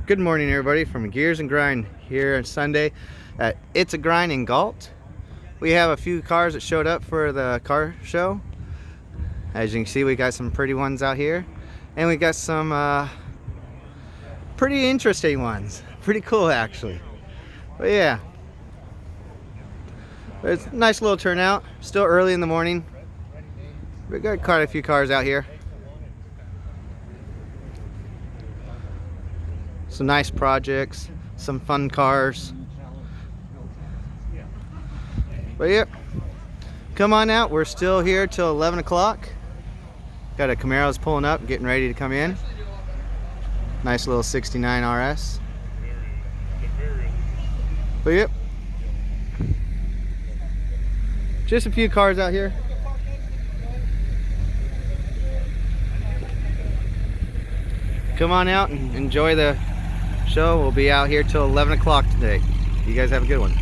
Good morning, everybody, from Gears and Grind here on Sunday at It's a Grind in Galt. We have a few cars that showed up for the car show. As you can see, we got some pretty ones out here, and we got some pretty interesting ones. Pretty cool, actually. But yeah, it's a nice little turnout. Still early in the morning. We got quite a few cars out here. Some nice projects, some fun cars. But yeah, come on out. We're still here till 11 o'clock. Got a Camaro's pulling up, getting ready to come in. Nice little 69 RS. But yep, just a few cars out here. Come on out and enjoy the show. We'll be out here till 11 o'clock today. You guys have a good one.